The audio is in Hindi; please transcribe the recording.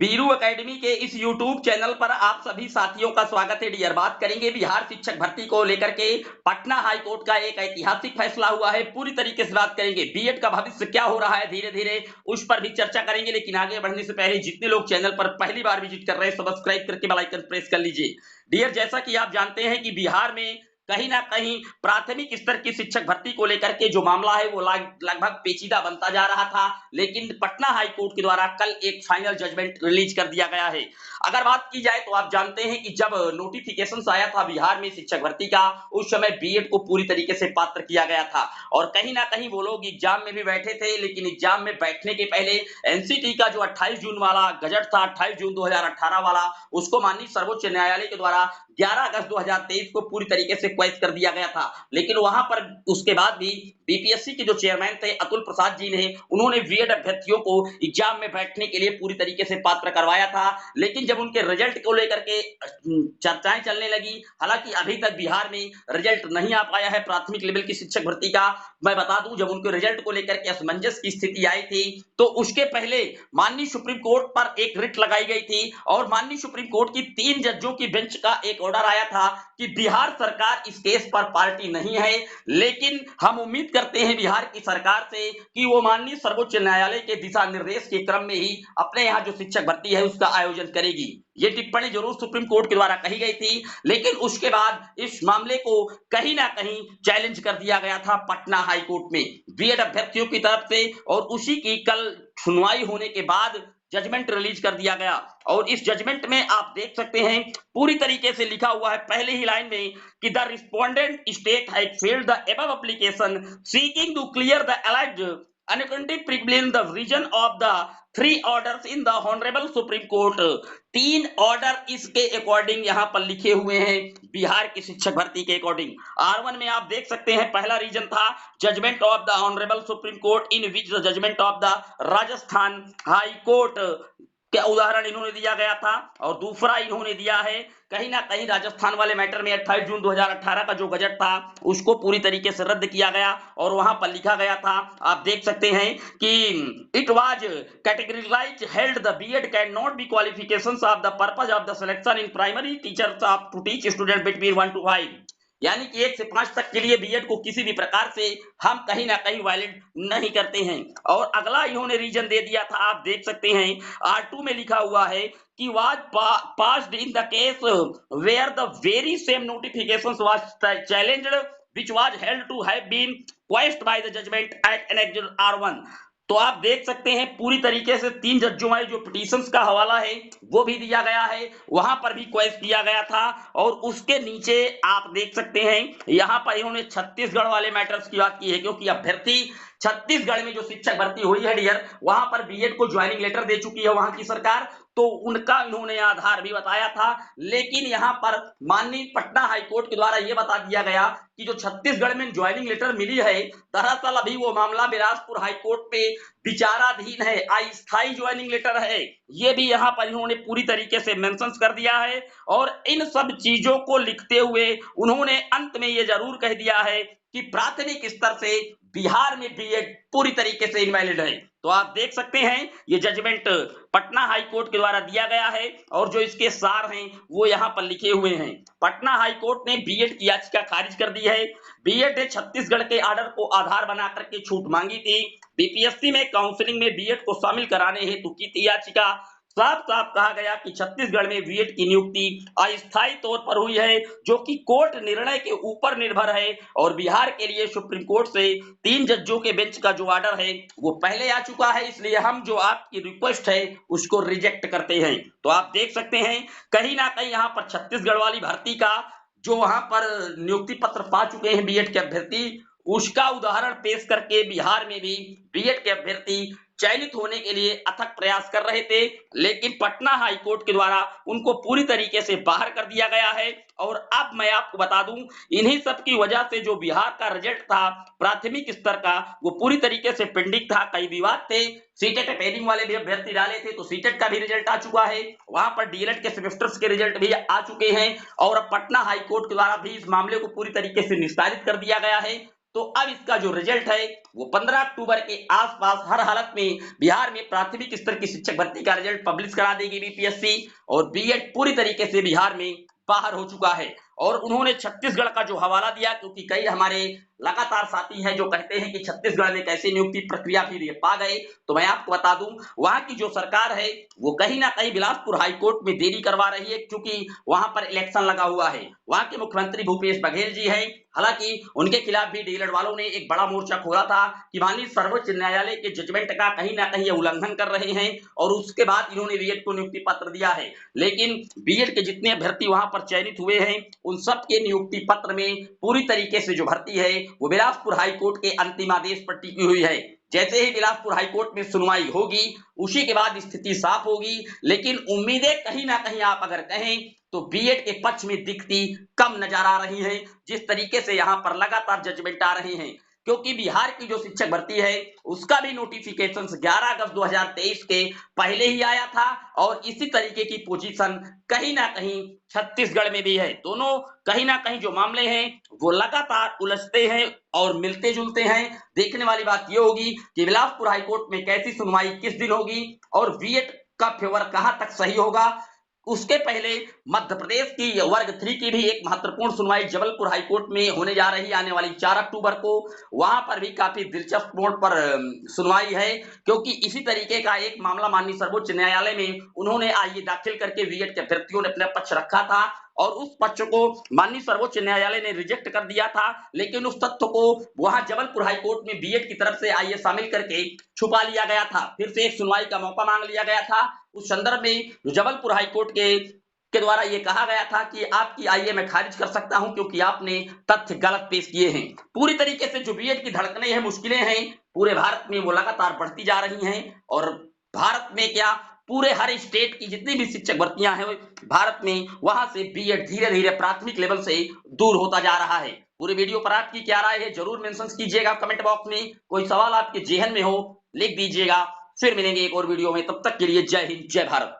बीरू एकेडमी के इस यूट्यूब चैनल पर आप सभी साथियों का स्वागत है डियर। बात करेंगे बिहार शिक्षक भर्ती को लेकर के। पटना हाई कोर्ट का एक ऐतिहासिक फैसला हुआ है, पूरी तरीके से बात करेंगे। बीएड का भविष्य क्या हो रहा है धीरे धीरे, उस पर भी चर्चा करेंगे। लेकिन आगे बढ़ने से पहले जितने लोग चैनल पर पहली बार विजिट कर रहे हैं, सब्सक्राइब करके बेल आइकन प्रेस कर लीजिए। डियर, जैसा कि आप जानते हैं कि बिहार में कहीं ना कहीं प्राथमिक स्तर की शिक्षक भर्ती को लेकर के जो मामला है वो लगभग पेचीदा बनता जा रहा था। लेकिन पटना हाई कोर्ट के द्वारा कल एक फाइनल जजमेंट रिलीज कर दिया गया है। अगर बात की जाए तो आप जानते हैं कि जब नोटिफिकेशन आया था बिहार में शिक्षक भर्ती का, उस समय बीएड को पूरी तरीके से पात्र किया गया था। और कहीं ना कहीं वो लोग एग्जाम में भी बैठे थे, लेकिन एग्जाम में बैठने के पहले एनसीटी का जो 28 जून वाला गजट था, 28 जून 2018 वाला, उसको माननीय सर्वोच्च न्यायालय के द्वारा 11 अगस्त 2023 को पूरी तरीके से क्वैश कर दिया गया था। लेकिन वहां पर उसके बाद भी बीपीएससी के जो चेयरमैन थे अतुल प्रसाद जी ने, उन्होंने बीएड अभ्यर्थियों को एग्जाम में बैठने के लिए पूरी तरीके से पात्र करवाया था। लेकिन जब उनके रिजल्ट को लेकर के चर्चाएं चलने लगी, हालांकि अभी तक बिहार में रिजल्ट नहीं आ पाया है प्राथमिक लेवल की शिक्षक भर्ती का। मैं बता दूं, जब उनके रिजल्ट को लेकर के असमंजस की स्थिति आई थी, तो उसके पहले माननीय सुप्रीम कोर्ट पर एक रिट लगाई गई थी और माननीय सुप्रीम कोर्ट की 3 जजों की बेंच का एक ऑर्डर आया था कि बिहार सरकार इस केस पर पार्टी नहीं है, लेकिन हम उम्मीद करते हैं बिहार की सरकार से कि वो माननीय सर्वोच्च न्यायालय के दिशा निर्देश के क्रम में ही अपने यहाँ जो शिक्षक भर्ती है उसका आयोजन करेगी। ये टिप्पणी जरूर सुप्रीम कोर्ट के द्वारा कही गई थी, लेकिन उसके बाद इस मामले को कहीं ना कहीं चैलेंज कर दिया गया था पटना हाई कोर्ट में बीएड अभ्यर्थियों की तरफ से। और उसी की कल सुनवाई होने के बाद जजमेंट रिलीज कर दिया गया। और इस जजमेंट में आप देख सकते हैं पूरी तरीके से लिखा हुआ है पहले ही लाइन में कि the respondent state had failed the above application seeking to clear the alleged unaccounted privilege in the region of the 3 orders in the honorable supreme court। 3 order इसके अकॉर्डिंग यहां पर लिखे हुए हैं बिहार की शिक्षक भर्ती के अकॉर्डिंग। R1 में आप देख सकते हैं पहला रीजन था judgment of the honourable Supreme Court in which the judgment of the Rajasthan High Court क्या उदाहरण इन्होंने दिया गया था। और दूसरा इन्होंने दिया है कहीं ना कहीं राजस्थान वाले मैटर में 28 जून 2018 का जो गजट था उसको पूरी तरीके से रद्द किया गया और वहां पर लिखा गया था, आप देख सकते हैं कि it was categorised held the B Ed can not be qualifications of the purpose of the selection in primary teachers of to teach student between 1 to 5। यानी कि 1 से 5 तक के लिए बीएड को किसी भी प्रकार से हम कहीं ना कहीं वायलेट नहीं करते हैं। और अगला इन्होंने रीजन दे दिया था, आप देख सकते हैं R2 में लिखा हुआ है कि was passed in the case where the very same notifications was challenged which was held to have been quashed by the judgment at annexed R1। तो आप देख सकते हैं पूरी तरीके से 3 जज्जों वाले जो पिटीशंस का हवाला है वो भी दिया गया है, वहां पर भी क्वेश्चन किया गया था। और उसके नीचे आप देख सकते हैं यहां पर इन्होंने छत्तीसगढ़ वाले मैटर्स की बात की है, क्योंकि अभ्यर्थी छत्तीसगढ़ में जो शिक्षक भर्ती हुई है डियर, वहां पर बीएड को ज्वाइनिंग लेटर दे चुकी है वहां की सरकार, तो उनका इन्होंने आधार भी बताया था। लेकिन यहां पर माननीय पटना हाईकोर्ट के द्वारा यह बता दिया गया कि जो छत्तीसगढ़ में ज्वाइनिंग लेटर मिली है, दरअसल अभी वो मामला बिलासपुर हाईकोर्ट पे विचाराधीन है, अस्थायी ज्वाइनिंग लेटर है। ये भी यहां पर इन्होंने पूरी तरीके से मेंशन कर दिया है। और इन सब चीजों को लिखते हुए उन्होंने अंत में ये जरूर कह दिया है कि प्राथमिक स्तर से बिहार में बीएड पूरी तरीके से इनवैलिड है। तो आप देख सकते हैं ये जजमेंट पटना हाई कोर्ट के द्वारा दिया गया है और जो इसके सार हैं वो यहाँ पर लिखे हुए हैं। पटना हाई कोर्ट ने बीएड की याचिका खारिज कर दी है। बीएड ने छत्तीसगढ़ के आर्डर को आधार बना करके छूट मांगी थी। बीपीएससी में काउंसलिंग में बीएड को शामिल कराने हेतु की थी याचिका। साफ साफ कहा गया कि छत्तीसगढ़ में बीएड की नियुक्ति अस्थायी तौर पर हुई है, जो कि कोर्ट निर्णय के ऊपर निर्भर है। और बिहार के लिए सुप्रीम कोर्ट से 3 जज्जों के बेंच का जो ऑर्डर है वो पहले आ चुका है, इसलिए हम जो आपकी रिक्वेस्ट है उसको रिजेक्ट करते हैं। तो आप देख सकते हैं कहीं ना कहीं यहाँ पर छत्तीसगढ़ वाली भर्ती का जो वहां पर नियुक्ति पत्र पा चुके हैं बीएड के अभ्यर्थी, उसका उदाहरण पेश करके बिहार में भी बीएड के अभ्यर्थी चयनित होने के लिए अथक प्रयास कर रहे थे। लेकिन पटना हाई कोर्ट के द्वारा उनको पूरी तरीके से बाहर कर दिया गया है। और अब मैं आपको बता दूं, इन्हीं सब की वजह से जो बिहार का रिजल्ट था प्राथमिक स्तर का वो पूरी तरीके से पेंडिंग था। कई विवाद थे, सीटेट पेंडिंग वाले भी अभ्यर्थी डाले थे, तो सीटेट का भी रिजल्ट आ चुका है, वहां पर डीएलएड के सेमेस्टर्स के रिजल्ट भी आ चुके हैं। और अब पटना हाई कोर्ट के द्वारा भी इस मामले को पूरी तरीके से निस्तारित कर दिया गया है। तो अब इसका जो रिजल्ट है वो 15 अक्टूबर के आसपास हर हालत में बिहार में प्राथमिक स्तर की शिक्षक भर्ती का रिजल्ट पब्लिश करा देगी बीपीएससी। और बीएड पूरी तरीके से बिहार में बाहर हो चुका है। और उन्होंने छत्तीसगढ़ का जो हवाला दिया, क्योंकि कई हमारे लगातार साथी हैं जो कहते हैं कि छत्तीसगढ़ में कैसे नियुक्ति प्रक्रिया फिर ये पा गए, तो मैं आपको बता दूं वहां की जो सरकार है वो कहीं ना कहीं बिलासपुर हाईकोर्ट में देरी करवा रही है, क्योंकि वहां पर इलेक्शन लगा हुआ है। वहां के मुख्यमंत्री भूपेश बघेल जी हैं, हालांकि उनके खिलाफ भी डीएलएड वालों ने एक बड़ा मोर्चा खोला था कि माननीय सर्वोच्च न्यायालय के जजमेंट का कहीं ना कहीं उल्लंघन कर रहे हैं, और उसके बाद इन्होंने बीएड को नियुक्ति पत्र दिया है। लेकिन बीएड के जितने अभ्यर्थी वहां पर चयनित हुए हैं उन सब के नियुक्ति पत्र में पूरी तरीके से जो भर्ती है वो बिलासपुर हाईकोर्ट के अंतिम आदेश पर टिकी हुई है। जैसे ही बिलासपुर हाईकोर्ट में सुनवाई होगी उसी के बाद स्थिति साफ होगी। लेकिन उम्मीदें कहीं ना कहीं आप अगर कहें तो बीएड के पक्ष में दिखती कम नजर आ रही है, जिस तरीके से यहां पर लगातार जजमेंट आ रहे हैं। क्योंकि बिहार की जो शिक्षक भर्ती है उसका भी नोटिफिकेशन 11 अगस्त 2023 के पहले ही आया था, और इसी तरीके की पोजीशन कहीं ना कहीं छत्तीसगढ़ में भी है। दोनों कहीं ना कहीं जो मामले हैं वो लगातार उलझते हैं और मिलते जुलते हैं। देखने वाली बात यह होगी कि बिलासपुर हाईकोर्ट में कैसी सुनवाई किस दिन होगी और बीएड का फेवर कहां तक सही होगा। उसके पहले मध्य प्रदेश की वर्ग 3 की भी एक महत्वपूर्ण सुनवाई जबलपुर हाईकोर्ट में होने जा रही है आने वाली 4 अक्टूबर को। वहां पर भी काफी दिलचस्प मोड़ पर सुनवाई है, क्योंकि इसी तरीके का एक मामला माननीय सर्वोच्च न्यायालय में उन्होंने आईए दाखिल करके बीएड के अभ्यर्थियों ने अपने पक्ष रखा था, और उस पक्ष को माननीय सर्वोच्च न्यायालय ने रिजेक्ट कर दिया था। लेकिन उस तथ्य को वहां जबलपुर हाईकोर्ट में बीएड की तरफ से आईए शामिल करके छुपा लिया गया था, फिर से एक सुनवाई का मौका मांग लिया गया था। उस संदर्भ में जबलपुर हाईकोर्ट के द्वारा यह कहा गया था कि आपकी आईए मैं खारिज कर सकता हूं, क्योंकि आपने तथ्य गलत पेश किए हैं। पूरी तरीके से जो बीएड की धड़कनें हैं, मुश्किलें हैं, पूरे भारत में वो लगातार बढ़ती जा रही हैं। और भारत में क्या, पूरे हर स्टेट की जितनी भी शिक्षक भर्तियां हैं भारत में, वहां से बीएड धीरे धीरे प्राथमिक लेवल से दूर होता जा रहा है। पूरे वीडियो पर आपकी क्या राय है जरूर मेंशन कीजिएगा कमेंट बॉक्स में। कोई सवाल आपके जेहन में हो लिख दीजिएगा। फिर मिलेंगे एक और वीडियो में, तब तक के लिए जय हिंद जय भारत।